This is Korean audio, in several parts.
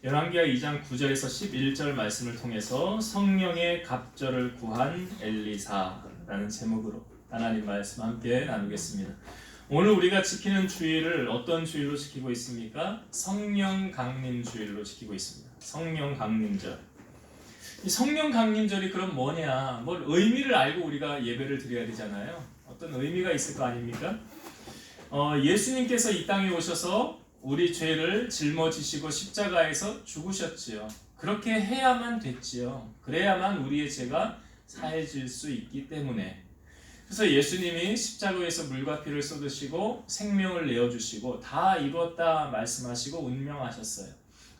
열왕기하 2장 9절에서 11절 말씀을 통해서 성령의 갑절을 구한 엘리사라는 제목으로 하나님 말씀 함께 나누겠습니다. 오늘 우리가 지키는 주일을 어떤 주일로 지키고 있습니까? 성령 강림 주일로 지키고 있습니다. 성령 강림절. 이 성령 강림절이 그럼 뭐냐? 뭘 의미를 알고 우리가 예배를 드려야 되잖아요. 어떤 의미가 있을 거 아닙니까? 예수님께서 이 땅에 오셔서 우리 죄를 짊어지시고 십자가에서 죽으셨지요. 그렇게 해야만 됐지요. 그래야만 우리의 죄가 사해질 수 있기 때문에. 그래서 예수님이 십자가에서 물과 피를 쏟으시고 생명을 내어주시고 다 이뤘다 말씀하시고 운명하셨어요.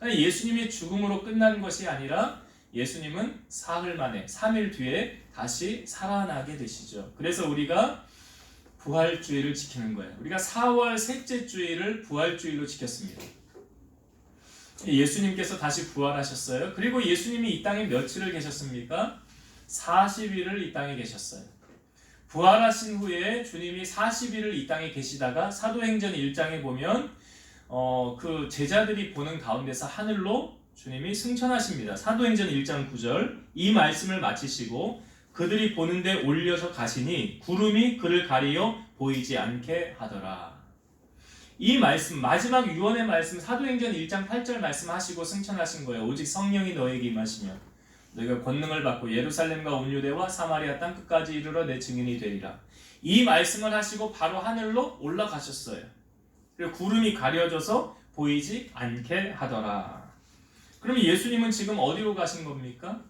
예수님의 죽음으로 끝난 것이 아니라 예수님은 사흘 만에 3일 뒤에 다시 살아나게 되시죠. 그래서 우리가 부활주일을 지키는 거예요. 우리가 4월 셋째 주일을 부활주일로 지켰습니다. 예수님께서 다시 부활하셨어요. 그리고 예수님이 이 땅에 며칠을 계셨습니까? 40일을 이 땅에 계셨어요. 부활하신 후에 주님이 40일을 이 땅에 계시다가 사도행전 1장에 보면 그 제자들이 보는 가운데서 하늘로 주님이 승천하십니다. 사도행전 1장 9절 이 말씀을 마치시고 그들이 보는데 올려서 가시니 구름이 그를 가리어 보이지 않게 하더라. 이 말씀 마지막 유언의 말씀 사도행전 1장 8절 말씀하시고 승천하신 거예요. 오직 성령이 너에게 임하시면 너희가 권능을 받고 예루살렘과 온 유대와 사마리아 땅 끝까지 이르러 내 증인이 되리라. 이 말씀을 하시고 바로 하늘로 올라가셨어요. 그리고 구름이 가려져서 보이지 않게 하더라. 그럼 예수님은 지금 어디로 가신 겁니까?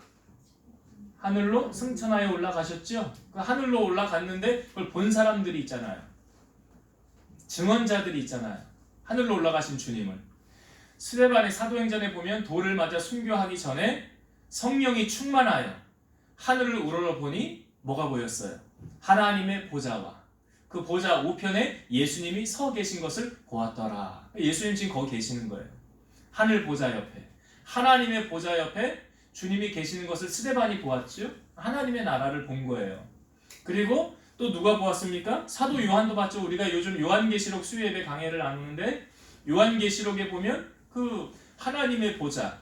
하늘로 승천하여 올라가셨죠? 그 하늘로 올라갔는데 그걸 본 사람들이 있잖아요. 증언자들이 있잖아요. 하늘로 올라가신 주님을. 스데반의 사도행전에 보면 돌을 맞아 순교하기 전에 성령이 충만하여 하늘을 우러러보니 뭐가 보였어요? 하나님의 보좌와 그 보좌 우편에 예수님이 서 계신 것을 보았더라. 예수님 지금 거기 계시는 거예요. 하늘 보좌 옆에. 하나님의 보좌 옆에 주님이 계시는 것을 스데반이 보았죠. 하나님의 나라를 본 거예요. 그리고 또 누가 보았습니까? 사도 요한도 봤죠. 우리가 요즘 요한계시록 수요예배 강해를 나누는데 요한계시록에 보면 그 하나님의 보좌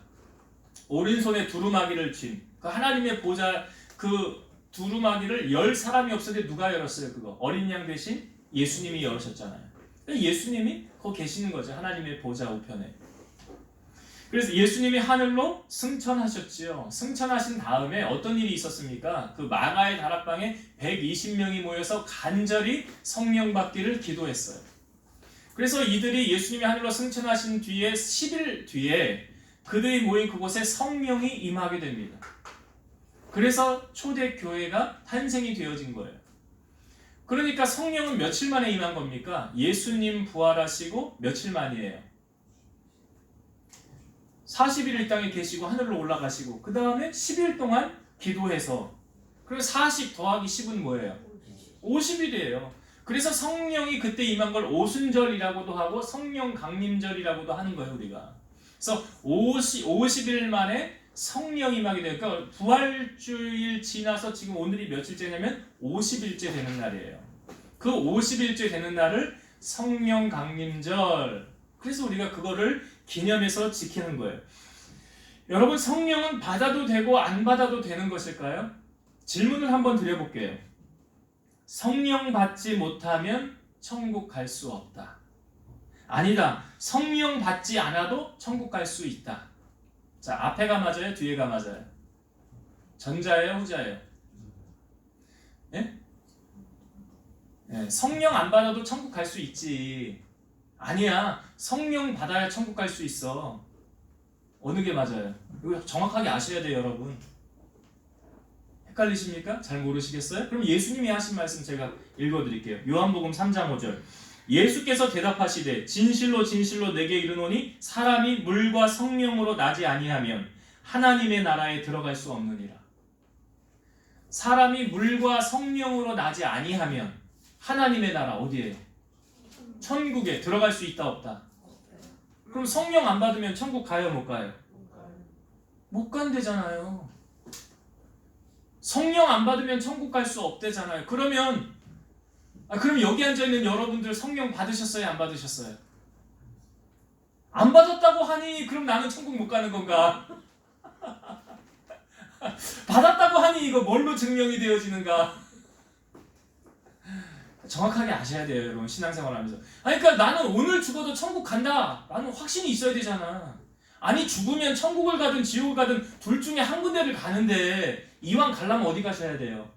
오른손에 두루마기를 쥔 그 하나님의 보좌 그 두루마기를 열 사람이 없었는데 누가 열었어요? 그거 어린 양 대신 예수님이 열으셨잖아요. 예수님이 거기 계시는 거죠. 하나님의 보좌 우편에. 그래서 예수님이 하늘로 승천하셨지요. 승천하신 다음에 어떤 일이 있었습니까? 그 마가의 다락방에 120명이 모여서 간절히 성령 받기를 기도했어요. 그래서 이들이 예수님이 하늘로 승천하신 뒤에 10일 뒤에 그들이 모인 그곳에 성령이 임하게 됩니다. 그래서 초대교회가 탄생이 되어진 거예요. 그러니까 성령은 며칠 만에 임한 겁니까? 예수님 부활하시고 며칠 만이에요? 40일 이 땅에 계시고 하늘로 올라가시고 그 다음에 10일 동안 기도해서 그리고 40 더하기 10은 뭐예요? 50일이에요. 그래서 성령이 그때 임한 걸 오순절이라고도 하고 성령 강림절이라고도 하는 거예요 우리가. 그래서 50일 만에 성령 임하게 돼요. 그러니까 부활주일 지나서 지금 오늘이 며칠째냐면 50일째 되는 날이에요. 그 50일째 되는 날을 성령 강림절 그래서 우리가 그거를 기념해서 지키는 거예요. 여러분 성령은 받아도 되고 안 받아도 되는 것일까요? 질문을 한번 드려볼게요. 성령 받지 못하면 천국 갈 수 없다. 아니다. 성령 받지 않아도 천국 갈 수 있다. 자, 앞에가 맞아요? 뒤에가 맞아요? 전자예요? 후자예요? 예? 예, 성령 안 받아도 천국 갈 수 있지. 아니야. 성령 받아야 천국 갈 수 있어. 어느 게 맞아요? 이거 정확하게 아셔야 돼요, 여러분. 헷갈리십니까? 잘 모르시겠어요? 그럼 예수님이 하신 말씀 제가 읽어드릴게요. 요한복음 3장 5절. 예수께서 대답하시되 진실로 진실로 내게 이르노니 사람이 물과 성령으로 나지 아니하면 하나님의 나라에 들어갈 수 없느니라. 사람이 물과 성령으로 나지 아니하면 하나님의 나라 어디에요? 천국에 들어갈 수 있다 없다? 그럼 성령 안 받으면 천국 가요 못 가요? 못 간대잖아요. 성령 안 받으면 천국 갈 수 없대잖아요. 그럼 여기 앉아있는 여러분들 성령 받으셨어요? 안 받으셨어요? 안 받았다고 하니 그럼 나는 천국 못 가는 건가? 받았다고 하니 이거 뭘로 증명이 되어지는가? 정확하게 아셔야 돼요, 여러분. 신앙생활 하면서. 아니, 그러니까 나는 오늘 죽어도 천국 간다. 나는 확신이 있어야 되잖아. 아니, 죽으면 천국을 가든 지옥을 가든 둘 중에 한 군데를 가는데 이왕 가려면 어디 가셔야 돼요?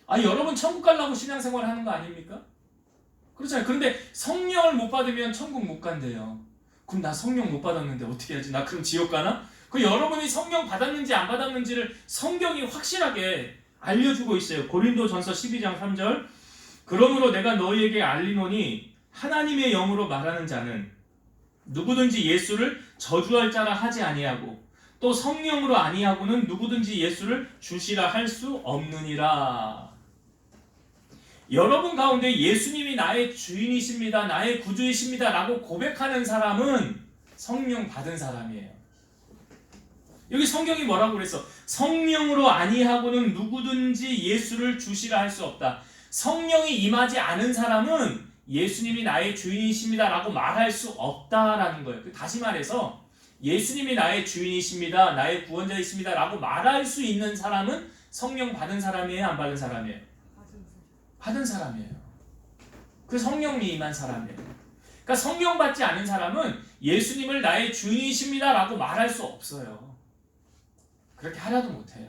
아니, 여러분 천국 가려고 신앙생활 하는 거 아닙니까? 그렇잖아요. 그런데 성령을 못 받으면 천국 못 간대요. 그럼 나 성령 못 받았는데 어떻게 하지? 나 그럼 지옥 가나? 그 여러분이 성령 받았는지 안 받았는지를 성경이 확실하게 알려주고 있어요. 고린도전서 12장 3절. 그러므로 내가 너희에게 알리노니 하나님의 영으로 말하는 자는 누구든지 예수를 저주할 자라 하지 아니하고 또 성령으로 아니하고는 누구든지 예수를 주시라 할 수 없느니라. 여러분 가운데 예수님이 나의 주인이십니다, 나의 구주이십니다 라고 고백하는 사람은 성령 받은 사람이에요. 여기 성경이 뭐라고 그랬어? 성령으로 아니하고는 누구든지 예수를 주시라 할 수 없다. 성령이 임하지 않은 사람은 예수님이 나의 주인이십니다 라고 말할 수 없다라는 거예요. 다시 말해서 예수님이 나의 주인이십니다, 나의 구원자이십니다 라고 말할 수 있는 사람은 성령 받은 사람이에요, 안 받은 사람이에요? 받은 사람이에요. 그 성령이 임한 사람이에요. 그러니까 성령 받지 않은 사람은 예수님을 나의 주인이십니다 라고 말할 수 없어요. 그렇게 하나도 못해요.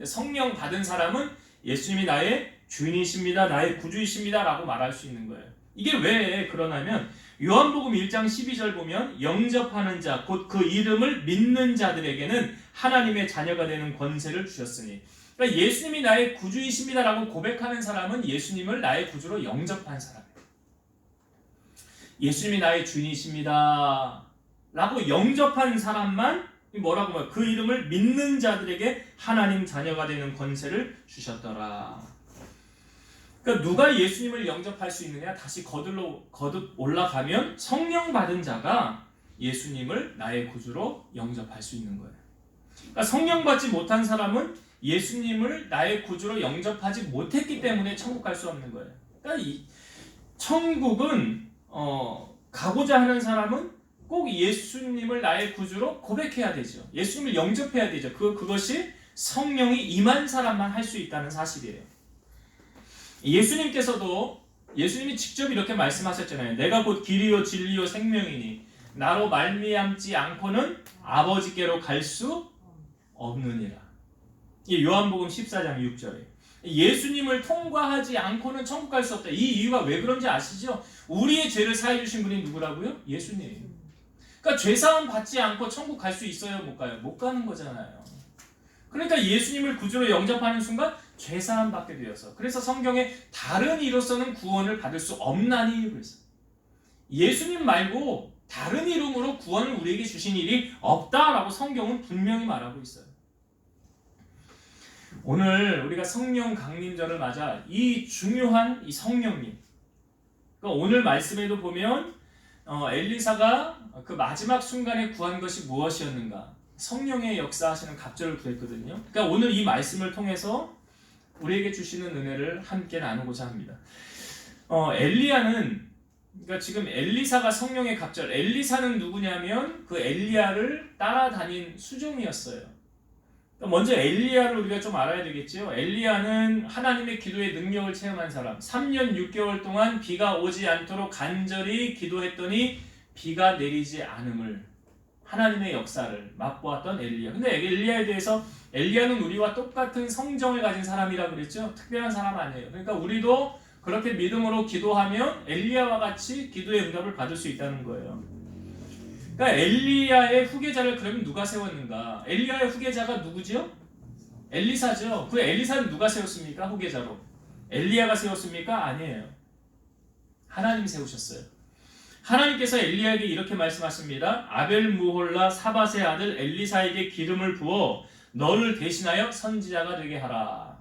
성령 받은 사람은 예수님이 나의 주인이십니다, 나의 구주이십니다 라고 말할 수 있는 거예요. 이게 왜 그러냐면 요한복음 1장 12절 보면 영접하는 자, 곧 그 이름을 믿는 자들에게는 하나님의 자녀가 되는 권세를 주셨으니, 그러니까 예수님이 나의 구주이십니다 라고 고백하는 사람은 예수님을 나의 구주로 영접한 사람이에요. 예수님이 나의 주인이십니다 라고 영접한 사람만 뭐라고 말해요? 그 이름을 믿는 자들에게 하나님 자녀가 되는 권세를 주셨더라. 그러니까 누가 예수님을 영접할 수 있느냐? 다시 거듭 올라가면 성령 받은 자가 예수님을 나의 구주로 영접할 수 있는 거예요. 그러니까 성령 받지 못한 사람은 예수님을 나의 구주로 영접하지 못했기 때문에 천국 갈 수 없는 거예요. 그러니까 이 천국은 가고자 하는 사람은 꼭 예수님을 나의 구주로 고백해야 되죠. 예수님을 영접해야 되죠. 그것이 성령이 임한 사람만 할 수 있다는 사실이에요. 예수님이 직접 이렇게 말씀하셨잖아요. 내가 곧 길이요 진리요 생명이니 나로 말미암지 않고는 아버지께로 갈 수 없느니라. 이 요한복음 14장 6절에 예수님을 통과하지 않고는 천국 갈 수 없다. 이 이유가 왜 그런지 아시죠? 우리의 죄를 사해 주신 분이 누구라고요? 예수님. 그러니까 죄사함 받지 않고 천국 갈 수 있어요, 못 가요? 못 가는 거잖아요. 그러니까 예수님을 구주로 영접하는 순간 죄사함 받게 되어서, 그래서 성경에 다른 이로서는 구원을 받을 수 없나니 그랬어요. 예수님 말고 다른 이름으로 구원을 우리에게 주신 일이 없다라고 성경은 분명히 말하고 있어요. 오늘 우리가 성령 강림절을 맞아 이 중요한 이 성령님, 그러니까 오늘 말씀에도 보면 엘리사가 그 마지막 순간에 구한 것이 무엇이었는가? 성령의 역사하시는 갑절을 구했거든요. 그러니까 오늘 이 말씀을 통해서 우리에게 주시는 은혜를 함께 나누고자 합니다. 엘리야는, 그러니까 지금 엘리사가 성령의 갑절, 엘리사는 누구냐면 그 엘리야를 따라다닌 수종이었어요. 먼저 엘리야를 우리가 좀 알아야 되겠죠. 엘리야는 하나님의 기도의 능력을 체험한 사람. 3년 6개월 동안 비가 오지 않도록 간절히 기도했더니 비가 내리지 않음을, 하나님의 역사를 맛보았던 엘리야. 근데 엘리야에 대해서 엘리야는 우리와 똑같은 성정을 가진 사람이라고 그랬죠. 특별한 사람 아니에요. 그러니까 우리도 그렇게 믿음으로 기도하면 엘리야와 같이 기도의 응답을 받을 수 있다는 거예요. 그러니까 엘리야의 후계자를 그러면 누가 세웠는가? 엘리야의 후계자가 누구죠? 엘리사죠. 그 엘리사는 누가 세웠습니까? 후계자로. 엘리야가 세웠습니까? 아니에요. 하나님이 세우셨어요. 하나님께서 엘리야에게 이렇게 말씀하십니다. 아벨 무홀라 사밧의 아들 엘리사에게 기름을 부어 너를 대신하여 선지자가 되게 하라.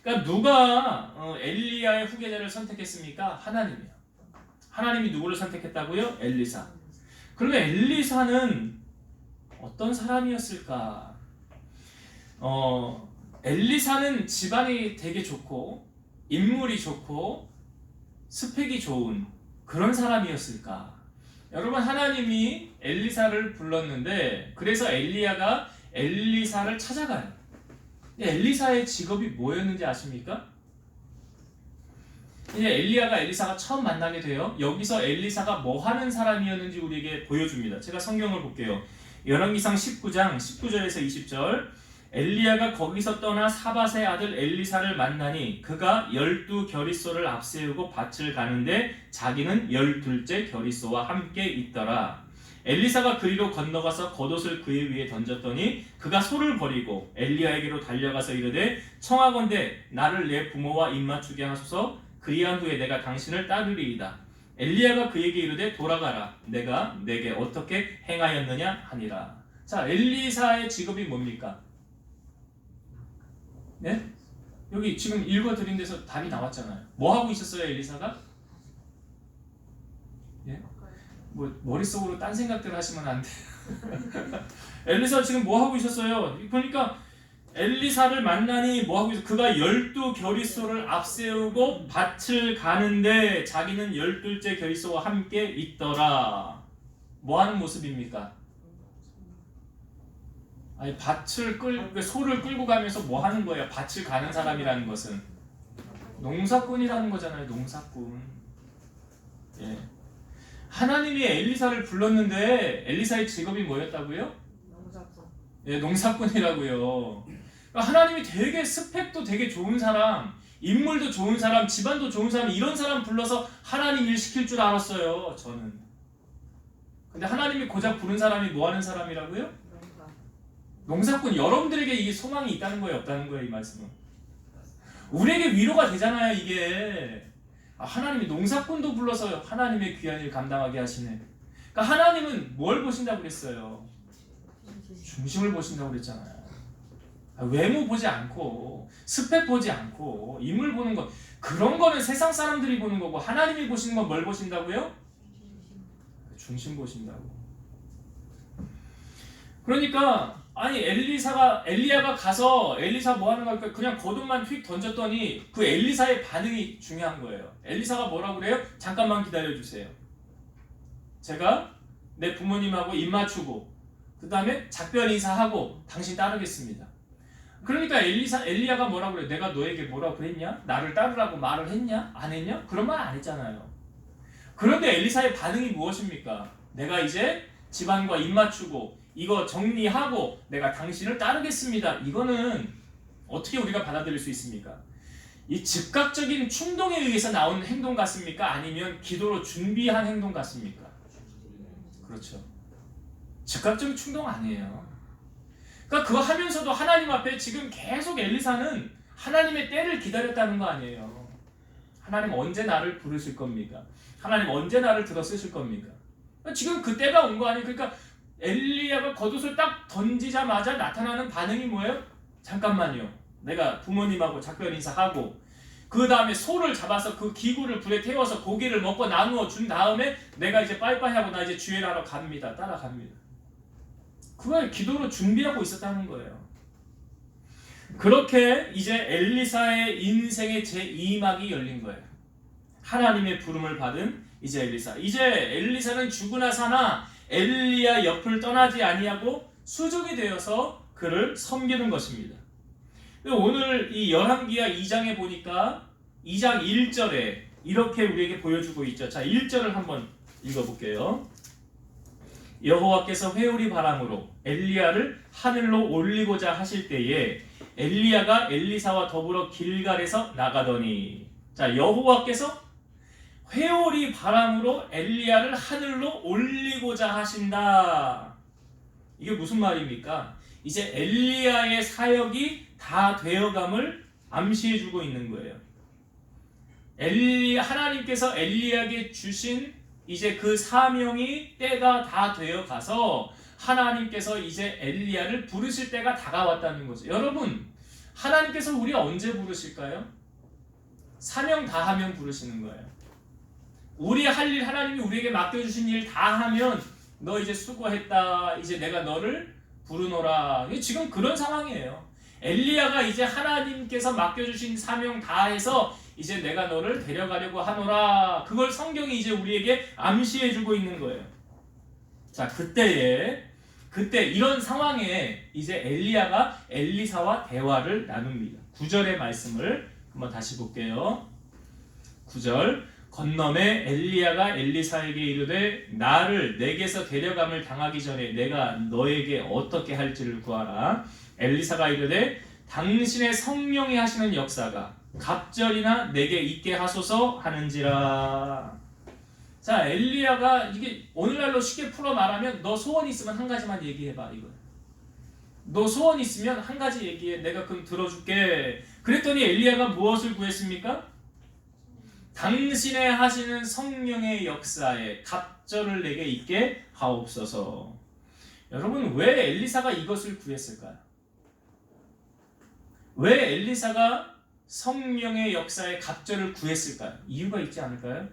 그러니까 누가 엘리야의 후계자를 선택했습니까? 하나님이요. 하나님이 누구를 선택했다고요? 엘리사. 그러면 엘리사는 어떤 사람이었을까? 엘리사는 집안이 되게 좋고 인물이 좋고 스펙이 좋은 그런 사람이었을까? 여러분, 하나님이 엘리사를 불렀는데 그래서 엘리야가 엘리사를 찾아가요. 엘리사의 직업이 뭐였는지 아십니까? 이제 엘리야가 엘리사가 처음 만나게 돼요. 여기서 엘리사가 뭐 하는 사람이었는지 우리에게 보여줍니다. 제가 성경을 볼게요. 열왕기상 19장 19절에서 20절. 엘리야가 거기서 떠나 사밧의 아들 엘리사를 만나니 그가 12겨리소를 앞세우고 밭을 가는데 자기는 12째 겨리소와 함께 있더라. 엘리사가 그리로 건너가서 겉옷을 그의 위에 던졌더니 그가 소를 버리고 엘리야에게로 달려가서 이르되 청하건대 나를 내 부모와 입맞추게 하소서. 그리한 후에 내가 당신을 따르리이다. 엘리야가 그에게 이르되 돌아가라. 내가 내게 어떻게 행하였느냐 하니라. 자, 엘리사의 직업이 뭡니까? 네? 여기 지금 읽어드린 데서 답이 나왔잖아요. 뭐 하고 있었어요, 엘리사가? 예? 뭐 머릿속으로 딴 생각들 하시면 안 돼요. 엘리사 지금 뭐 하고 있었어요? 그러니까 엘리사를 만나니 뭐 하고 있어? 그가 12겨리소를 앞세우고 밭을 가는데 자기는 12째 겨리소와 함께 있더라. 뭐 하는 모습입니까? 아니, 소를 끌고 가면서 뭐 하는 거예요? 밭을 가는 사람이라는 것은 농사꾼이라는 거잖아요. 농사꾼. 예. 하나님이 엘리사를 불렀는데 엘리사의 직업이 뭐였다고요? 농사꾼. 예, 농사꾼이라고요. 하나님이 되게 스펙도 되게 좋은 사람, 인물도 좋은 사람, 집안도 좋은 사람, 이런 사람 불러서 하나님 일 시킬 줄 알았어요, 저는. 근데 하나님이 고작 부른 사람이 뭐 하는 사람이라고요? 농사꾼. 여러분들에게 이게 소망이 있다는 거예요, 없다는 거예요, 이 말씀은? 우리에게 위로가 되잖아요, 이게. 하나님이 농사꾼도 불러서 하나님의 귀한 일 감당하게 하시네. 그러니까 하나님은 뭘 보신다고 그랬어요? 중심을 보신다고 그랬잖아요. 외모 보지 않고 스펙 보지 않고 인물 보는 것, 그런 거는 세상 사람들이 보는 거고, 하나님이 보시는 건 뭘 보신다고요? 중심 보신다고. 그러니까 아니, 엘리야가 가서 엘리사 뭐 하는 거, 그냥 겉옷만 휙 던졌더니 그 엘리사의 반응이 중요한 거예요. 엘리사가 뭐라고 그래요? 잠깐만 기다려주세요. 제가 내 부모님하고 입 맞추고 그 다음에 작별 인사하고 당신 따르겠습니다. 그러니까 엘리야가 뭐라고 그래? 내가 너에게 뭐라고 그랬냐? 나를 따르라고 말을 했냐? 안 했냐? 그런 말 안 했잖아요. 그런데 엘리사의 반응이 무엇입니까? 내가 이제 집안과 입 맞추고 이거 정리하고 내가 당신을 따르겠습니다. 이거는 어떻게 우리가 받아들일 수 있습니까? 이 즉각적인 충동에 의해서 나온 행동 같습니까? 아니면 기도로 준비한 행동 같습니까? 그렇죠. 즉각적인 충동 아니에요. 그러니까 그거 하면서도 하나님 앞에 지금 계속 엘리사는 하나님의 때를 기다렸다는 거 아니에요. 하나님 언제 나를 부르실 겁니까? 하나님 언제 나를 들어 쓰실 겁니까? 지금 그 때가 온 거 아니에요. 그러니까 엘리야가 겉옷을 딱 던지자마자 나타나는 반응이 뭐예요? 잠깐만요. 내가 부모님하고 작별 인사하고 그 다음에 소를 잡아서 그 기구를 불에 태워서 고기를 먹고 나누어 준 다음에 내가 이제 빠이빠이 하고 나 이제 주일 하러 갑니다. 따라갑니다. 그걸 기도로 준비하고 있었다는 거예요. 그렇게 이제 엘리사의 인생의 제2막이 열린 거예요. 하나님의 부름을 받은 이제 엘리사. 이제 엘리사는 죽으나 사나 엘리야 옆을 떠나지 아니하고 수종이 되어서 그를 섬기는 것입니다. 오늘 이 열왕기하 2장에 보니까 2장 1절에 이렇게 우리에게 보여주고 있죠. 자, 1절을 한번 읽어볼게요. 여호와께서 회오리 바람으로 엘리야를 하늘로 올리고자 하실 때에 엘리야가 엘리사와 더불어 길갈에서 나가더니, 자, 여호와께서 회오리 바람으로 엘리야를 하늘로 올리고자 하신다. 이게 무슨 말입니까? 이제 엘리야의 사역이 다 되어감을 암시해주고 있는 거예요. 하나님께서 엘리야에게 주신 이제 그 사명이 때가 다 되어가서 하나님께서 이제 엘리야를 부르실 때가 다가왔다는 거죠. 여러분, 하나님께서 우리 언제 부르실까요? 사명 다 하면 부르시는 거예요. 우리 할 일, 하나님이 우리에게 맡겨주신 일 다 하면 너 이제 수고했다, 이제 내가 너를 부르노라. 지금 그런 상황이에요. 엘리야가 이제 하나님께서 맡겨주신 사명 다 해서 이제 내가 너를 데려가려고 하노라. 그걸 성경이 이제 우리에게 암시해주고 있는 거예요. 자, 그때 이런 상황에 이제 엘리야가 엘리사와 대화를 나눕니다. 9절의 말씀을 한번 다시 볼게요. 9절. 건너매 엘리야가 엘리사에게 이르되 나를 내게서 데려감을 당하기 전에 내가 너에게 어떻게 할지를 구하라. 엘리사가 이르되 당신의 성령이 하시는 역사가 갑절이나 내게 있게 하소서 하는지라. 자, 엘리야가 이게 오늘날로 쉽게 풀어 말하면 너 소원 있으면 한 가지만 얘기해봐 이거야. 너 소원 있으면 한 가지 얘기해. 내가 그럼 들어줄게. 그랬더니 엘리야가 무엇을 구했습니까? 당신의 하시는 성령의 역사에 갑절을 내게 있게 하옵소서. 여러분, 왜 엘리사가 이것을 구했을까요? 왜 엘리사가 성령의 역사에 갑절을 구했을까요? 이유가 있지 않을까요?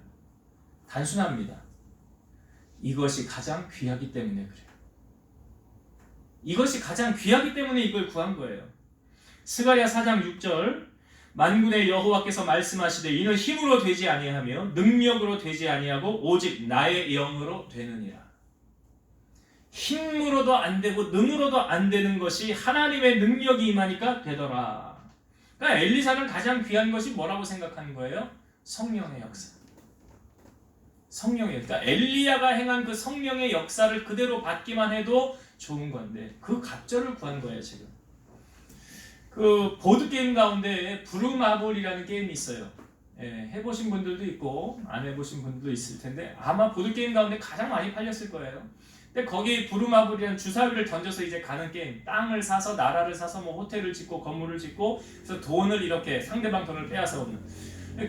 단순합니다. 이것이 가장 귀하기 때문에 그래요. 이것이 가장 귀하기 때문에 이걸 구한 거예요. 스가랴 4장 6절. 만군의 여호와께서 말씀하시되 이는 힘으로 되지 아니하며 능력으로 되지 아니하고 오직 나의 영으로 되느니라. 힘으로도 안 되고 능으로도 안 되는 것이 하나님의 능력이 임하니까 되더라. 그러니까 엘리사는 가장 귀한 것이 뭐라고 생각하는 거예요? 성령의 역사. 성령의 역사. 그러니까 엘리야가 행한 그 성령의 역사를 그대로 받기만 해도 좋은 건데 그 갑절을 구한 거예요 지금. 그 보드게임 가운데 브루마블이라는 게임이 있어요. 예, 해보신 분들도 있고 안 해보신 분들도 있을 텐데 아마 보드게임 가운데 가장 많이 팔렸을 거예요. 근데 거기 브루마블이라는 주사위를 던져서 이제 가는 게임, 땅을 사서 나라를 사서 뭐 호텔을 짓고 건물을 짓고 그래서 돈을 이렇게 상대방 돈을 빼앗아 오는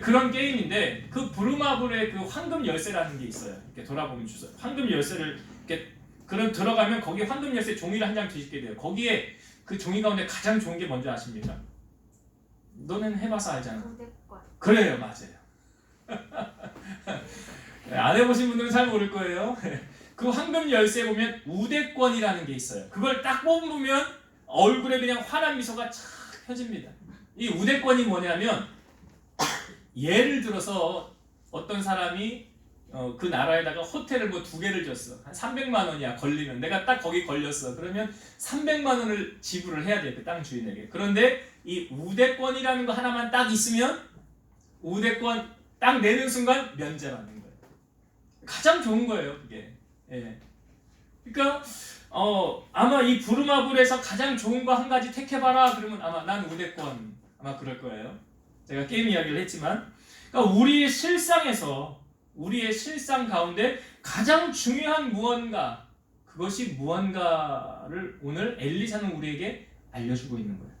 그런 게임인데 그 브루마블의 그 황금 열쇠라는 게 있어요. 이렇게 돌아보면 주사 황금 열쇠를 이렇게 그런 들어가면 거기 황금 열쇠 종이를 한 장 뒤집게 돼요. 거기에 그 종이 가운데 가장 좋은 게 뭔지 아십니까? 너는 해봐서 알잖아. 우대권. 그래요, 맞아요. 안 해보신 분들은 잘 모를 거예요. 그 황금 열쇠에 보면 우대권이라는 게 있어요. 그걸 딱 뽑으면 얼굴에 그냥 환한 미소가 착 펴집니다. 이 우대권이 뭐냐면 예를 들어서 어떤 사람이 그 나라에다가 호텔을 뭐 2개를 줬어. 한 300만 원이야 걸리면. 내가 딱 거기 걸렸어. 그러면 300만 원을 지불을 해야 돼. 그 땅 주인에게. 그런데 이 우대권이라는 거 하나만 딱 있으면 우대권 딱 내는 순간 면제받는 거예요. 가장 좋은 거예요 그게. 예. 그러니까 아마 이 부르마블에서 가장 좋은 거 한 가지 택해봐라 그러면 아마 난 우대권 아마 그럴 거예요. 제가 게임 이야기를 했지만 그러니까 우리의 실상 가운데 가장 중요한 무언가, 그것이 무언가를 오늘 엘리사는 우리에게 알려주고 있는 거예요.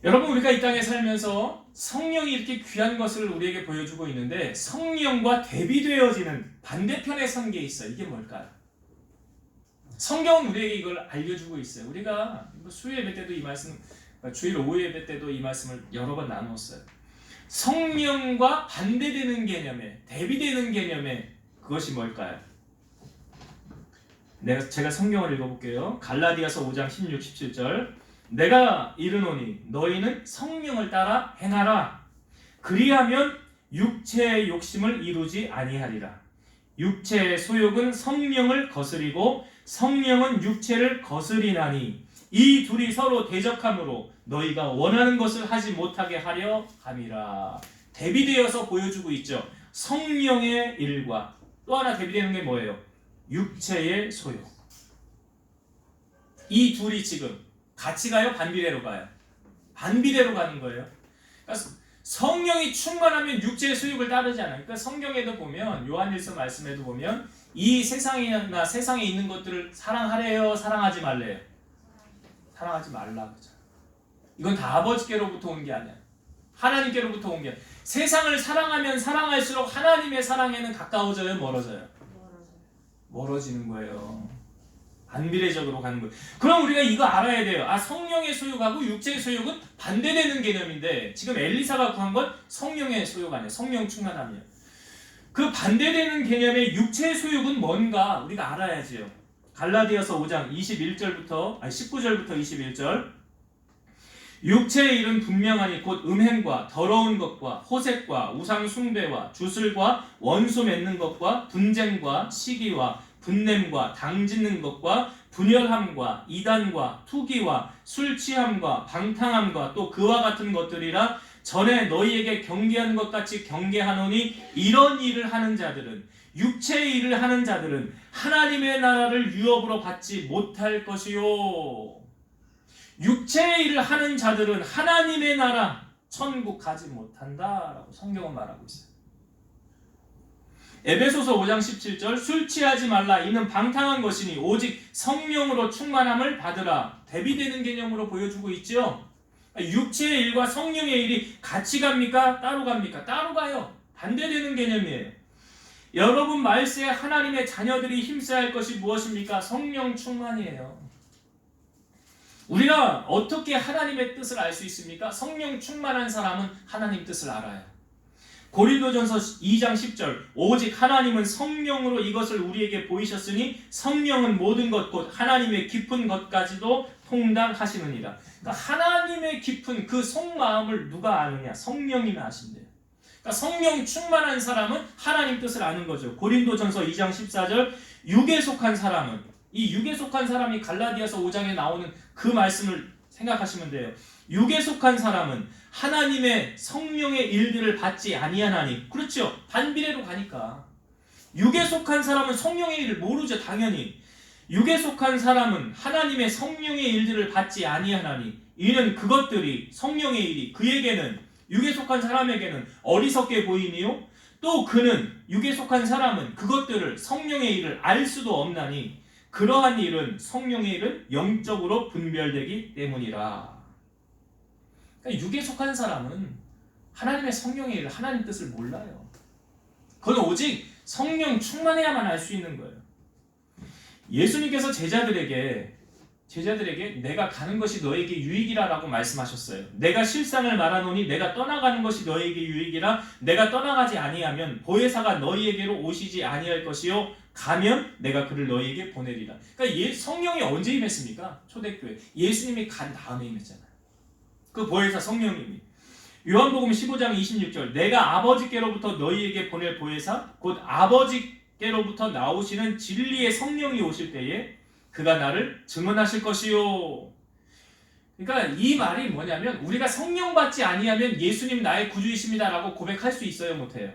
여러분, 우리가 이 땅에 살면서 성령이 이렇게 귀한 것을 우리에게 보여주고 있는데 성령과 대비되어지는 반대편에 선 게 있어요. 이게 뭘까요? 성경은 우리에게 이걸 알려주고 있어요. 우리가 수요 예배 때도 이 말씀, 주일 오후 예배 때도 이 말씀을 여러 번 나누었어요. 성령과 반대되는 개념에, 대비되는 개념에 그것이 뭘까요? 제가 성경을 읽어볼게요. 갈라디아서 5장 16, 17절. 내가 이르노니 너희는 성령을 따라 행하라. 그리하면 육체의 욕심을 이루지 아니하리라. 육체의 소욕은 성령을 거스리고 성령은 육체를 거스리나니 이 둘이 서로 대적함으로 너희가 원하는 것을 하지 못하게 하려 함이라. 대비되어서 보여주고 있죠. 성령의 일과 또 하나 대비되는 게 뭐예요? 육체의 소욕. 이 둘이 지금 같이 가요? 반비례로 가요? 반비례로 가는 거예요. 그러니까 성령이 충만하면 육체의 소욕을 따르지 않아요. 그러니까 성경에도 보면 요한일서 말씀에도 보면 이 세상이나 세상에 있는 것들을 사랑하래요? 사랑하지 말래요? 사랑하지 말라 그죠. 이건 다 아버지께로부터 온 게 아니야. 하나님께로부터 온 게 아니야. 세상을 사랑하면 사랑할수록 하나님의 사랑에는 가까워져요? 멀어져요? 멀어지는 거예요. 반비례적으로 가는 거예요. 그럼 우리가 이거 알아야 돼요. 성령의 소욕하고 육체의 소욕은 반대되는 개념인데 지금 엘리사가 구한 건 성령의 소욕 아니에요. 성령 충만함이에요. 그 반대되는 개념의 육체의 소욕은 뭔가 우리가 알아야지요. 갈라디아서 5장 19절부터 21절. 육체의 일은 분명하니 곧 음행과 더러운 것과 호색과 우상 숭배와 주술과 원수 맺는 것과 분쟁과 시기와 분냄과 당짓는 것과 분열함과 이단과 투기와 술 취함과 방탕함과 또 그와 같은 것들이라 전에 너희에게 경계한 것 같이 경계하노니 이런 일을 하는 자들은 육체의 일을 하는 자들은 하나님의 나라를 유업으로 받지 못할 것이요. 육체의 일을 하는 자들은 하나님의 나라 천국 가지 못한다라고 성경은 말하고 있어요. 에베소서 5장 17절 술 취하지 말라 이는 방탕한 것이니 오직 성령으로 충만함을 받으라. 대비되는 개념으로 보여주고 있죠. 육체의 일과 성령의 일이 같이 갑니까? 따로 갑니까? 따로 가요. 반대되는 개념이에요. 여러분 말세에 하나님의 자녀들이 힘써야 할 것이 무엇입니까? 성령 충만이에요. 우리가 어떻게 하나님의 뜻을 알 수 있습니까? 성령 충만한 사람은 하나님 뜻을 알아요. 고린도전서 2장 10절 오직 하나님은 성령으로 이것을 우리에게 보이셨으니 성령은 모든 것 곧 하나님의 깊은 것까지도 통달하시느니라. 그러니까 하나님의 깊은 그 속마음을 누가 아느냐? 성령이면 아신대요. 그러니까 성령 충만한 사람은 하나님 뜻을 아는 거죠. 고린도전서 2장 14절 육에 속한 사람은 이 육에 속한 사람이 갈라디아서 5장에 나오는 그 말씀을 생각하시면 돼요. 육에 속한 사람은 하나님의 성령의 일들을 받지 아니하나니. 그렇죠. 반비례로 가니까. 육에 속한 사람은 성령의 일을 모르죠. 당연히. 육에 속한 사람은 하나님의 성령의 일들을 받지 아니하나니 이는 그것들이 성령의 일이 그에게는 육에 속한 사람에게는 어리석게 보이니요 또 그는 육에 속한 사람은 그것들을 성령의 일을 알 수도 없나니 그러한 일은 성령의 일은 영적으로 분별되기 때문이라. 그러니까 육에 속한 사람은 하나님의 성령의 일을 하나님 뜻을 몰라요. 그건 오직 성령 충만해야만 알 수 있는 거예요. 예수님께서 제자들에게 내가 가는 것이 너에게 유익이라라고 말씀하셨어요. 내가 실상을 말하노니 내가 떠나가는 것이 너에게 유익이라. 내가 떠나가지 아니하면 보혜사가 너희에게로 오시지 아니할 것이요 가면 내가 그를 너희에게 보내리라. 그러니까 성령이 언제 임했습니까? 초대교회 예수님이 간 다음에 임했잖아요. 그 보혜사 성령님이. 요한복음 15장 26절 내가 아버지께로부터 너희에게 보낼 보혜사 곧 아버지께로부터 나오시는 진리의 성령이 오실 때에 그가 나를 증언하실 것이요. 그러니까 이 말이 뭐냐면 우리가 성령 받지 아니하면 예수님 나의 구주이십니다라고 고백할 수 있어요? 못해요?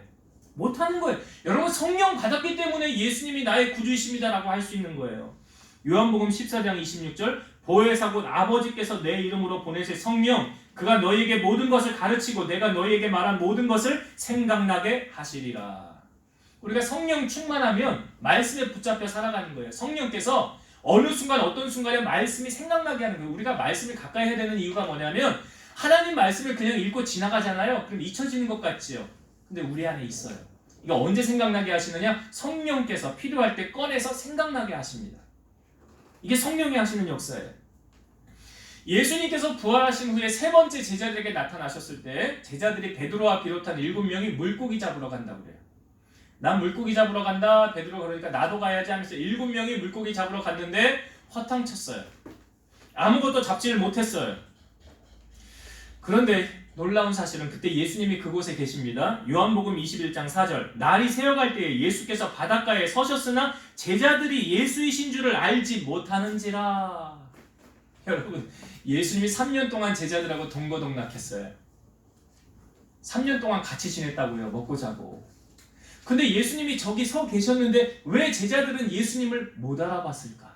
못하는 거예요. 여러분 성령 받았기 때문에 예수님이 나의 구주이십니다라고 할 수 있는 거예요. 요한복음 14장 26절 보혜사 곧 아버지께서 내 이름으로 보내실 성령 그가 너희에게 모든 것을 가르치고 내가 너희에게 말한 모든 것을 생각나게 하시리라. 우리가 성령 충만하면 말씀에 붙잡혀 살아가는 거예요. 성령께서 어느 순간 어떤 순간에 말씀이 생각나게 하는 거예요. 우리가 말씀을 가까이 해야 되는 이유가 뭐냐면 하나님 말씀을 그냥 읽고 지나가잖아요. 그럼 잊혀지는 것 같지요. 근데 우리 안에 있어요. 이거 언제 생각나게 하시느냐? 성령께서 필요할 때 꺼내서 생각나게 하십니다. 이게 성령이 하시는 역사예요. 예수님께서 부활하신 후에 세 번째 제자들에게 나타나셨을 때 제자들이 베드로와 비롯한 7명이 물고기 잡으러 간다고 그래요. 난 물고기 잡으러 간다. 베드로 그러니까 나도 가야지 하면서 7명이 물고기 잡으러 갔는데 허탕쳤어요. 아무것도 잡지를 못했어요. 그런데 놀라운 사실은 그때 예수님이 그곳에 계십니다. 요한복음 21장 4절 날이 새어갈 때에 예수께서 바닷가에 서셨으나 제자들이 예수이신 줄을 알지 못하는지라. 여러분 예수님이 3년 동안 제자들하고 동거동락했어요. 3년 동안 같이 지냈다고요. 먹고 자고. 근데 예수님이 저기 서 계셨는데 왜 제자들은 예수님을 못 알아봤을까?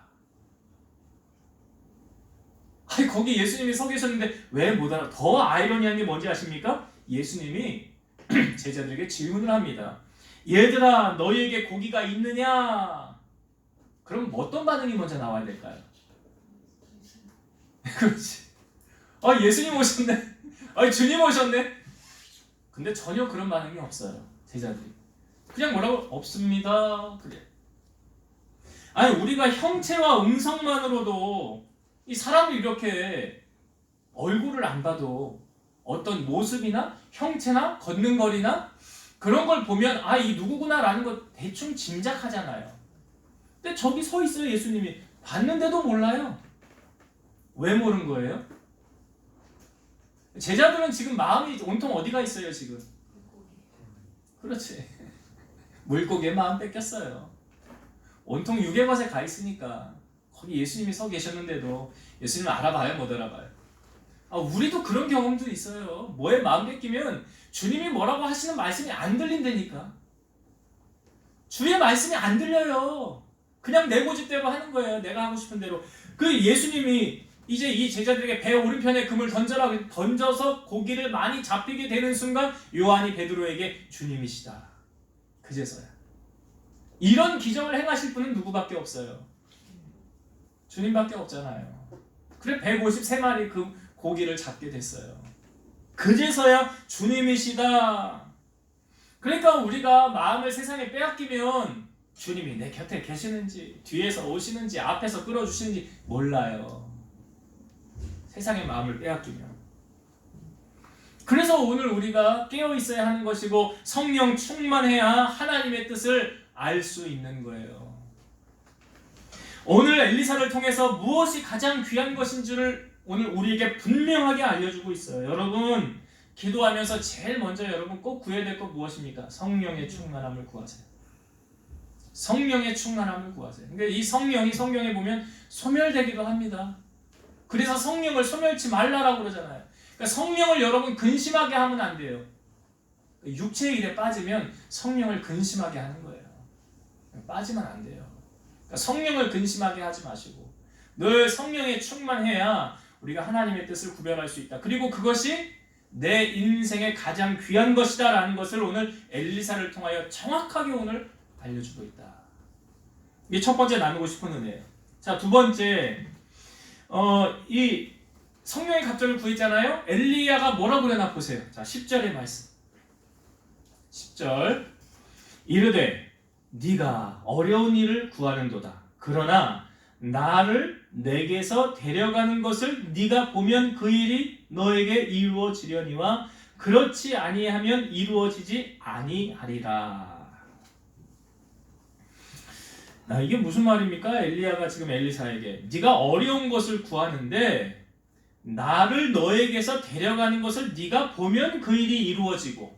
아니 거기 예수님이 서 계셨는데 왜 못 알아? 더 아이러니한 게 뭔지 아십니까? 예수님이 제자들에게 질문을 합니다. 얘들아 너희에게 고기가 있느냐? 그럼 어떤 반응이 먼저 나와야 될까요? 그렇지. 예수님 오셨네. 주님 오셨네. 근데 전혀 그런 반응이 없어요. 제자들이. 그냥 뭐라고? 없습니다. 그래. 아니 우리가 형체와 음성만으로도 이 사람을 이렇게 얼굴을 안 봐도 어떤 모습이나 형체나 걷는 거리나 그런 걸 보면 이 누구구나라는 거 대충 짐작하잖아요. 근데 저기 서 있어요. 예수님이. 봤는데도 몰라요. 왜 모르는 거예요? 제자들은 지금 마음이 온통 어디가 있어요 지금? 그렇지. 물고기의 마음 뺏겼어요. 온통 유괴밭에 가 있으니까 거기 예수님이 서 계셨는데도 예수님을 알아봐요, 못 알아봐요? 우리도 그런 경험도 있어요. 뭐에 마음 뺏기면 주님이 뭐라고 하시는 말씀이 안 들린다니까. 주의 말씀이 안 들려요. 그냥 내 고집대로 하는 거예요. 내가 하고 싶은 대로. 그 예수님이 이제 이 제자들에게 배 오른편에 금을 던져라, 던져서 고기를 많이 잡히게 되는 순간 요한이 베드로에게 주님이시다. 그제서야. 이런 기적을 행하실 분은 누구밖에 없어요. 주님밖에 없잖아요. 그래 153마리 그 고기를 잡게 됐어요. 그제서야 주님이시다. 그러니까 우리가 마음을 세상에 빼앗기면 주님이 내 곁에 계시는지 뒤에서 오시는지 앞에서 끌어주시는지 몰라요. 세상의 마음을 빼앗기면. 그래서 오늘 우리가 깨어있어야 하는 것이고 성령 충만해야 하나님의 뜻을 알 수 있는 거예요. 오늘 엘리사를 통해서 무엇이 가장 귀한 것인 줄을 오늘 우리에게 분명하게 알려주고 있어요. 여러분 기도하면서 제일 먼저 여러분 꼭 구해야 될 것 무엇입니까? 성령의 충만함을 구하세요. 성령의 충만함을 구하세요. 그러니까 이 성령이 성경에 보면 소멸되기도 합니다. 그래서 성령을 소멸치 말라라고 그러잖아요. 그러니까 성령을 여러분 근심하게 하면 안 돼요. 육체의 일에 빠지면 성령을 근심하게 하는 거예요. 빠지면 안 돼요. 그러니까 성령을 근심하게 하지 마시고 늘 성령에 충만해야 우리가 하나님의 뜻을 구별할 수 있다. 그리고 그것이 내 인생의 가장 귀한 것이다 라는 것을 오늘 엘리사를 통하여 정확하게 오늘 알려주고 있다. 이게 첫 번째 나누고 싶은 은혜예요. 자, 두 번째 이 성령의 갑절을 구했잖아요. 엘리야가 뭐라고 그러나 보세요. 자, 10절의 말씀. 10절 이르되 네가 어려운 일을 구하는도다. 그러나 나를 내게서 데려가는 것을 네가 보면 그 일이 너에게 이루어지려니와 그렇지 아니하면 이루어지지 아니하리라. 이게 무슨 말입니까? 엘리야가 지금 엘리사에게 네가 어려운 것을 구하는데 나를 너에게서 데려가는 것을 네가 보면 그 일이 이루어지고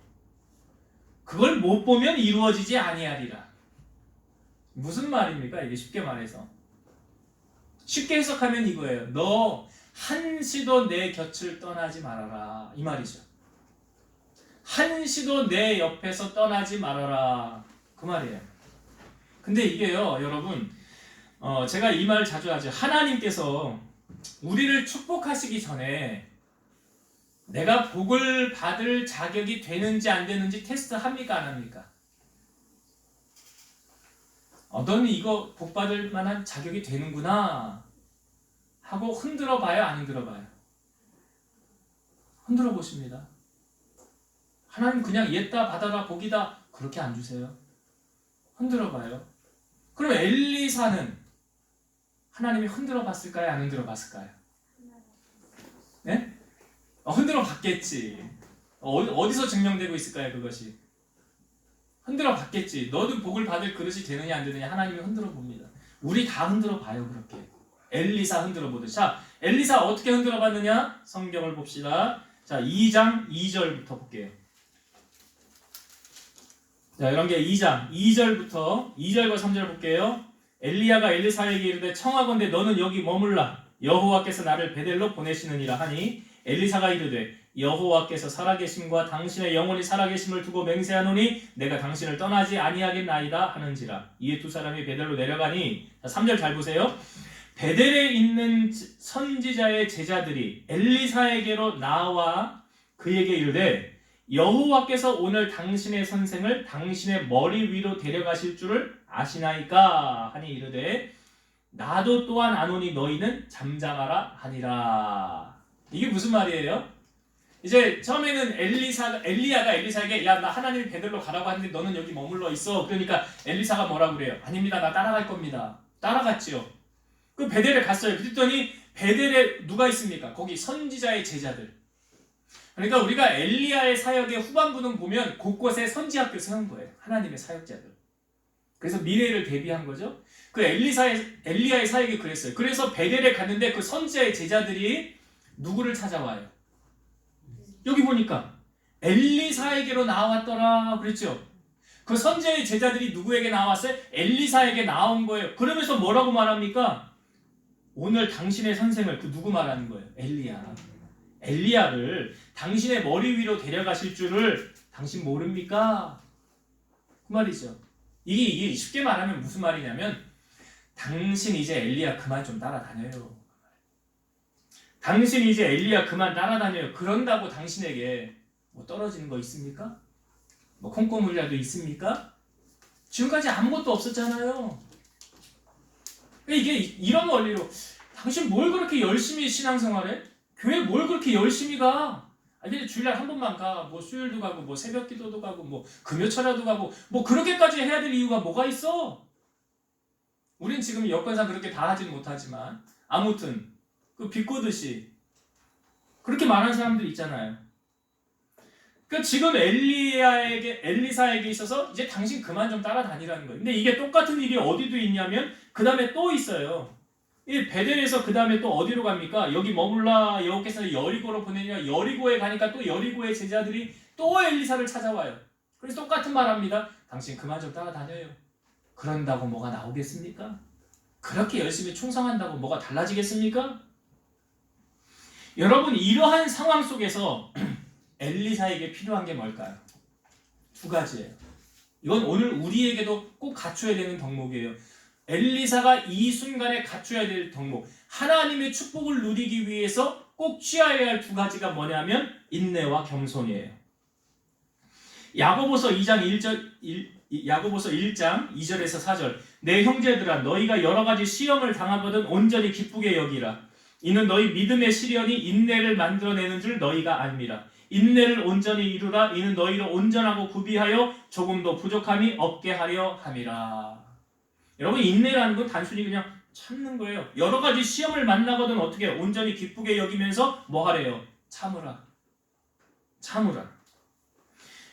그걸 못 보면 이루어지지 아니하리라. 무슨 말입니까? 이게 쉽게 말해서 쉽게 해석하면 이거예요. 너 한시도 내 곁을 떠나지 말아라 이 말이죠. 한시도 내 옆에서 떠나지 말아라 그 말이에요. 근데 이게요 여러분 제가 이 말 자주 하죠. 하나님께서 우리를 축복하시기 전에 내가 복을 받을 자격이 되는지 안 되는지 테스트 합니까 안 합니까? 너는 이거 복 받을 만한 자격이 되는구나 하고 흔들어 봐요 안 흔들어 봐요? 흔들어 보십니다. 하나님 그냥 옛다 받아라 복이다 그렇게 안 주세요. 흔들어 봐요. 그럼 엘리사는 하나님이 흔들어 봤을까요? 안 흔들어 봤을까요? 네? 흔들어 봤겠지. 어디서 증명되고 있을까요? 그것이 흔들어 봤겠지. 너도 복을 받을 그릇이 되느냐 안 되느냐 하나님이 흔들어 봅니다. 우리 다 흔들어 봐요. 그렇게 엘리사 흔들어 보듯이. 자, 엘리사 어떻게 흔들어 봤느냐? 성경을 봅시다. 자, 2장 2절부터 볼게요. 자, 이런 게 2장 2절부터 2절과 3절 볼게요. 엘리야가 엘리사에게 이르되 청하건대 너는 여기 머물라. 여호와께서 나를 베델로 보내시느니라 하니 엘리사가 이르되 여호와께서 살아계심과 당신의 영혼이 살아계심을 두고 맹세하노니 내가 당신을 떠나지 아니하겠나이다 하는지라. 이에 두 사람이 베델로 내려가니 3절 잘 보세요. 베델에 있는 선지자의 제자들이 엘리사에게로 나와 그에게 이르되 여호와께서 오늘 당신의 선생을 당신의 머리 위로 데려가실 줄을 아시나이까 하니 이르되 나도 또한 아노니 너희는 잠잠하라 하니라. 이게 무슨 말이에요? 이제 처음에는 엘리야가 엘리사에게 야 나 하나님이 베델로 가라고 하는데 너는 여기 머물러 있어. 그러니까 엘리사가 뭐라고 그래요? 아닙니다. 나 따라갈 겁니다. 따라갔지요. 그 베델에 갔어요. 그랬더니 베델에 누가 있습니까? 거기 선지자의 제자들. 그러니까 우리가 엘리야의 사역의 후반부는 보면 곳곳에 선지학교 세운 거예요. 하나님의 사역자들. 그래서 미래를 대비한 거죠. 그 엘리야의 사역이 그랬어요. 그래서 베델에 갔는데 그 선지자의 제자들이 누구를 찾아와요? 여기 보니까 엘리사에게로 나왔더라 그랬죠. 그 선지자의 제자들이 누구에게 나왔어요? 엘리사에게 나온 거예요. 그러면서 뭐라고 말합니까? 오늘 당신의 선생을 그 누구 말하는 거예요? 엘리야를 당신의 머리 위로 데려가실 줄을 당신 모릅니까? 그 말이죠. 이게 쉽게 말하면 무슨 말이냐면 당신 이제 엘리야 그만 좀 따라다녀요. 당신 이제 엘리야 그만 따라다녀요. 그런다고 당신에게 뭐 떨어지는 거 있습니까? 뭐 콩고물이라도 있습니까? 지금까지 아무것도 없었잖아요. 이게 이런 원리로 당신 뭘 그렇게 열심히 신앙생활해? 교회 뭘 그렇게 열심히 가? 아니 주일날 한 번만 가. 뭐 수요일도 가고 뭐 새벽기도도 가고 뭐 금요철야도 가고 뭐 그렇게까지 해야 될 이유가 뭐가 있어? 우린 지금 여건상 그렇게 다 하지는 못하지만 아무튼 그 비꼬듯이 그렇게 말하는 사람들이 있잖아요. 그러니까 지금 엘리사에게 있어서 이제 당신 그만 좀 따라다니라는 거예요. 근데 이게 똑같은 일이 어디도 있냐면 그 다음에 또 있어요. 이 베델에서 그 다음에 또 어디로 갑니까? 여기 머물라 여호와께서 여리고로 보내니까 여리고에 가니까 또 여리고의 제자들이 또 엘리사를 찾아와요. 그래서 똑같은 말 합니다. 당신 그만 좀 따라다녀요. 그런다고 뭐가 나오겠습니까? 그렇게 열심히 충성한다고 뭐가 달라지겠습니까? 여러분 이러한 상황 속에서 엘리사에게 필요한 게 뭘까요? 두 가지예요. 이건 오늘 우리에게도 꼭 갖춰야 되는 덕목이에요. 엘리사가 이 순간에 갖춰야 될 덕목, 하나님의 축복을 누리기 위해서 꼭 취해야 할 두 가지가 뭐냐면 인내와 겸손이에요. 야고보서 1장 2절에서 4절 내 형제들아 너희가 여러 가지 시험을 당하거든 온전히 기쁘게 여기라. 이는 너희 믿음의 시련이 인내를 만들어내는 줄 너희가 압니다. 인내를 온전히 이루라. 이는 너희를 온전하고 구비하여 조금도 부족함이 없게 하려 함이라. 여러분 인내라는 건 단순히 그냥 참는 거예요. 여러 가지 시험을 만나거든 어떻게 온전히 기쁘게 여기면서 뭐 하래요? 참으라.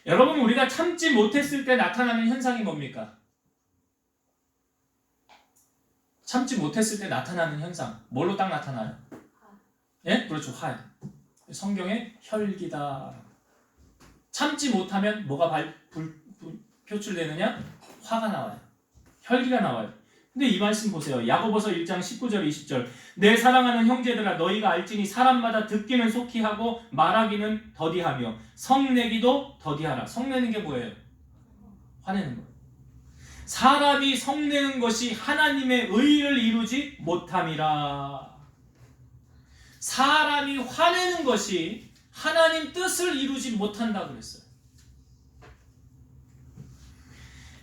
여러분 우리가 참지 못했을 때 나타나는 현상이 뭡니까? 참지 못했을 때 나타나는 현상 뭘로 딱 나타나요? 예? 그렇죠. 화. 성경에 혈기다. 참지 못하면 뭐가 표출되느냐? 화가 나와요. 혈기가 나와요. 근데 이 말씀 보세요. 야고보서 1장 19절 20절 내 사랑하는 형제들아 너희가 알지니 사람마다 듣기는 속히 하고 말하기는 더디하며 성내기도 더디하라. 성내는 게 뭐예요? 화내는 거예요. 사람이 성내는 것이 하나님의 의를 이루지 못함이라. 사람이 화내는 것이 하나님 뜻을 이루지 못한다 그랬어요.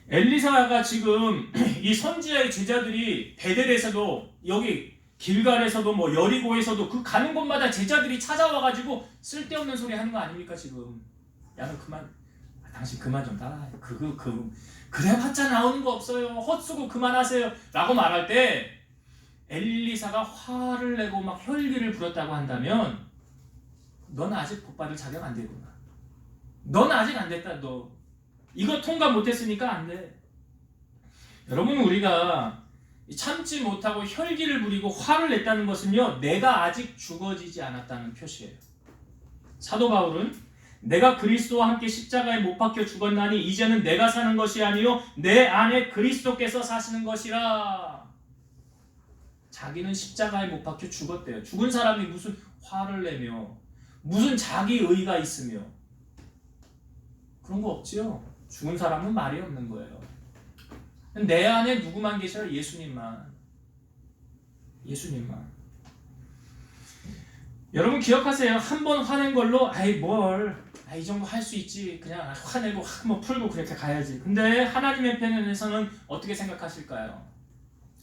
엘리사가 지금 이 선지자의 제자들이 베델에서도 여기 길갈에서도 뭐 여리고에서도 그 가는 곳마다 제자들이 찾아와가지고 쓸데없는 소리 하는 거 아닙니까 지금? 야너 그만, 당신 그만 좀 따라해. 그래봤자 나오는 거 없어요. 헛수고 그만하세요. 라고 말할 때 엘리사가 화를 내고 막 혈기를 부렸다고 한다면 넌 아직 복받을 자격 안 되구나. 넌 아직 안 됐다. 너 이거 통과 못했으니까 안 돼. 여러분 우리가 참지 못하고 혈기를 부리고 화를 냈다는 것은요 내가 아직 죽어지지 않았다는 표시예요. 사도 바울은 내가 그리스도와 함께 십자가에 못 박혀 죽었나니 이제는 내가 사는 것이 아니요 내 안에 그리스도께서 사시는 것이라. 자기는 십자가에 못 박혀 죽었대요. 죽은 사람이 무슨 화를 내며 무슨 자기 의가 있으며 그런 거 없지요. 죽은 사람은 말이 없는 거예요. 내 안에 누구만 계셔요? 예수님만. 여러분 기억하세요. 한 번 화낸 걸로 이 정도 할 수 있지. 그냥 화내고 한번 풀고 그렇게 가야지. 근데 하나님의 편에서는 어떻게 생각하실까요?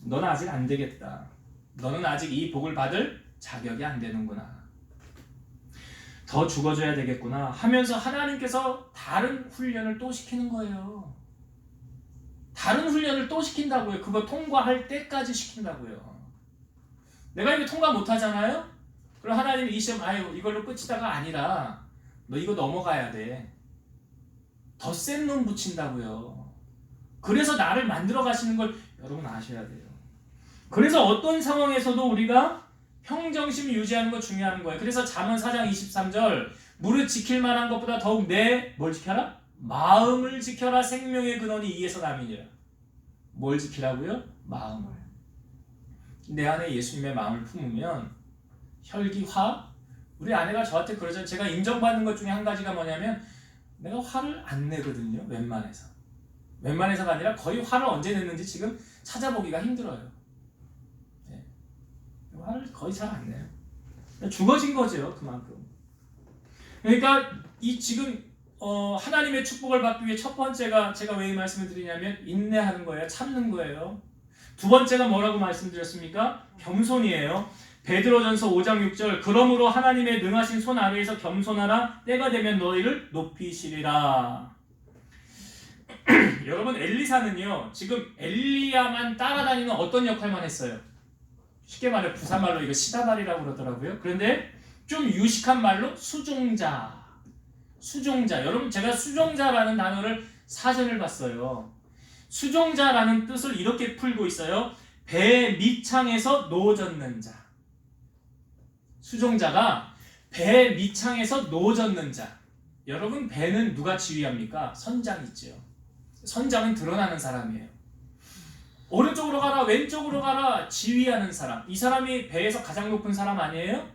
너는 아직 안 되겠다. 너는 아직 이 복을 받을 자격이 안 되는구나. 더 죽어줘야 되겠구나 하면서 하나님께서 다른 훈련을 또 시키는 거예요. 다른 훈련을 또 시킨다고요. 그거 통과할 때까지 시킨다고요. 내가 이거 통과 못하잖아요? 그럼 하나님이 이 시험 이걸로 끝이다가 아니라 너 이거 넘어가야 돼. 더 센 놈 붙인다고요. 그래서 나를 만들어 가시는 걸 여러분 아셔야 돼요. 그래서 어떤 상황에서도 우리가 평정심 유지하는 거 중요한 거예요. 그래서 잠언 4장 23절 무릇 지킬 만한 것보다 더욱 뭘 지켜라? 마음을 지켜라. 생명의 근원이 이에서 남이니라. 뭘 지키라고요? 마음을. 내 안에 예수님의 마음을 품으면 혈기, 화. 우리 아내가 저한테 그러잖아요. 제가 인정받는 것 중에 한 가지가 뭐냐면 내가 화를 안 내거든요. 웬만해서가 아니라 거의 화를 언제 냈는지 지금 찾아보기가 힘들어요. 네. 화를 거의 잘 안 내요. 죽어진 거죠. 그만큼. 그러니까 이 지금 하나님의 축복을 받기 위해 첫 번째가 제가 왜 이 말씀을 드리냐면 인내하는 거예요. 참는 거예요. 두 번째가 뭐라고 말씀드렸습니까? 겸손이에요. 베드로전서 5장 6절 그러므로 하나님의 능하신 손 아래에서 겸손하라. 때가 되면 너희를 높이시리라. 여러분 엘리사는요. 지금 엘리야만 따라다니는 어떤 역할만 했어요? 쉽게 말해 부산말로 이거 시다발이라고 그러더라고요. 그런데 좀 유식한 말로 수종자. 여러분 제가 수종자라는 단어를 사전을 봤어요. 수종자라는 뜻을 이렇게 풀고 있어요. 배 밑창에서 노젓는 자. 수종자가 배 밑창에서 노젓는 자. 여러분 배는 누가 지휘합니까? 선장 있죠. 선장은 드러나는 사람이에요. 오른쪽으로 가라 왼쪽으로 가라 지휘하는 사람. 이 사람이 배에서 가장 높은 사람 아니에요?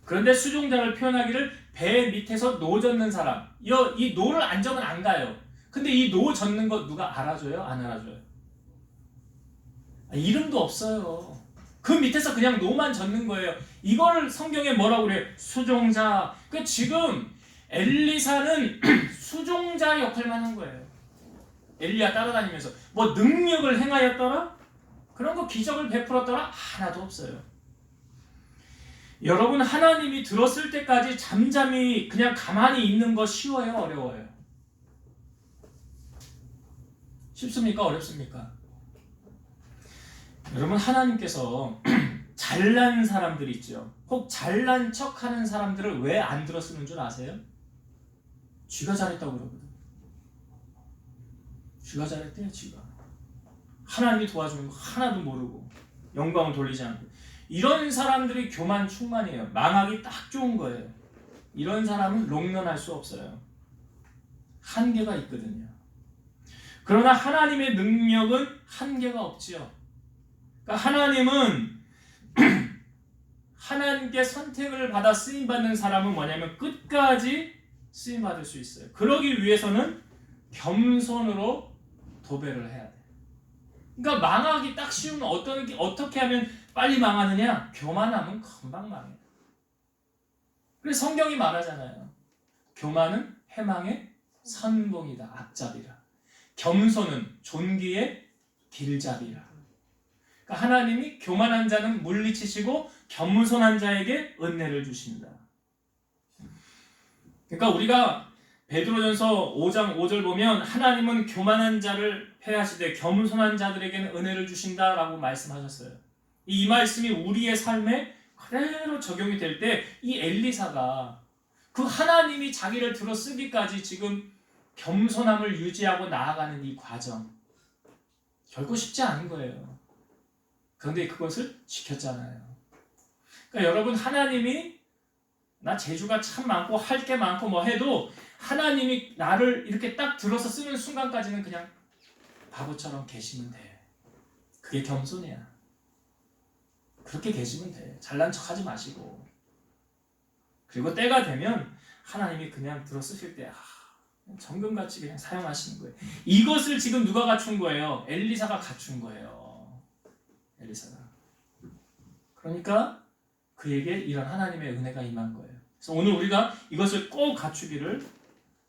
그런데 수종자를 표현하기를 배 밑에서 노 젓는 사람. 이 노를 안 적은 안 가요. 근데 이 노 젓는 거 누가 알아줘요? 안 알아줘요? 이름도 없어요. 그 밑에서 그냥 노만 젓는 거예요. 이걸 성경에 뭐라고 그래요? 수종자. 그 지금 엘리사는 수종자 역할만 한 거예요. 엘리야 따라다니면서 뭐 능력을 행하였더라? 그런 거 기적을 베풀었더라? 하나도 없어요. 여러분 하나님이 들었을 때까지 잠잠히 그냥 가만히 있는 거 쉬워요? 어려워요? 쉽습니까? 어렵습니까? 여러분 하나님께서 잘난 사람들 있죠. 혹 잘난 척하는 사람들을 왜 안 들어쓰는 줄 아세요? 쥐가 잘했다고 그러거든. 쥐가 잘했대요. 쥐가. 하나님이 도와주는 거 하나도 모르고 영광을 돌리지 않고 이런 사람들이 교만 충만이에요. 망하기 딱 좋은 거예요. 이런 사람은 롱런할 수 없어요. 한계가 있거든요. 그러나 하나님의 능력은 한계가 없지요. 그러니까 하나님은 하나님께 선택을 받아 쓰임받는 사람은 뭐냐면 끝까지 쓰임받을 수 있어요. 그러기 위해서는 겸손으로 도배를 해야 돼. 그러니까 망하기 딱 쉬운 어떻게 하면 빨리 망하느냐? 교만하면 금방 망해. 그래서 성경이 말하잖아요. 교만은 해망의 선봉이다. 앞잡이라. 겸손은 존귀의 길잡이라. 그러니까 하나님이 교만한 자는 물리치시고 겸손한 자에게 은혜를 주신다. 그러니까 우리가 베드로전서 5장 5절 보면 하나님은 교만한 자를 패하시되 겸손한 자들에게는 은혜를 주신다라고 말씀하셨어요. 이 말씀이 우리의 삶에 그대로 적용이 될 때 이 엘리사가 그 하나님이 자기를 들어 쓰기까지 지금 겸손함을 유지하고 나아가는 이 과정 결코 쉽지 않은 거예요. 그런데 그것을 지켰잖아요. 그러니까 여러분 하나님이 나 재주가 참 많고 할 게 많고 뭐 해도 하나님이 나를 이렇게 딱 들어서 쓰는 순간까지는 그냥 바보처럼 계시면 돼. 그게 겸손이야. 그렇게 계시면 돼. 잘난 척하지 마시고. 그리고 때가 되면 하나님이 그냥 들어 쓰실 때 정금같이 그냥 사용하시는 거예요. 이것을 지금 누가 갖춘 거예요? 엘리사가 갖춘 거예요. 엘리사가. 그러니까 그에게 이런 하나님의 은혜가 임한 거예요. 그래서 오늘 우리가 이것을 꼭 갖추기를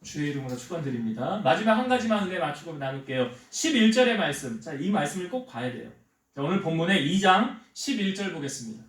주의 이름으로 축원드립니다. 마지막 한 가지만 은혜 맞추고 나눌게요. 11절의 말씀. 자, 이 말씀을 꼭 봐야 돼요. 자, 오늘 본문의 2장 11절 보겠습니다.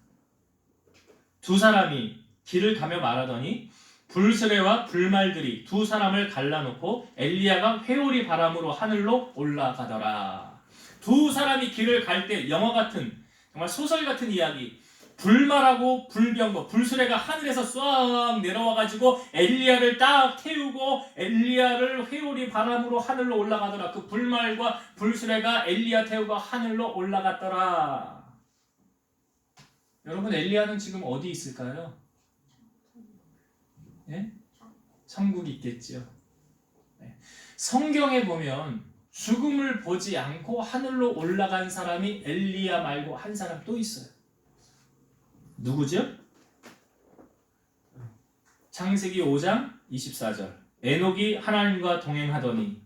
두 사람이 길을 가며 말하더니 불스레와 불말들이 두 사람을 갈라놓고 엘리야가 회오리 바람으로 하늘로 올라가더라. 두 사람이 길을 갈 때 영화 같은 정말 소설 같은 이야기. 불말하고 불병거, 불수레가 하늘에서 쏴 내려와가지고 엘리야를 딱 태우고 엘리야를 회오리 바람으로 하늘로 올라가더라. 그 불말과 불수레가 엘리야 태우고 하늘로 올라갔더라. 여러분 엘리야는 지금 어디 있을까요? 예? 천국이 있겠지요. 성경에 보면 죽음을 보지 않고 하늘로 올라간 사람이 엘리야 말고 한 사람 또 있어요. 누구죠? 창세기 5장 24절. 에녹이 하나님과 동행하더니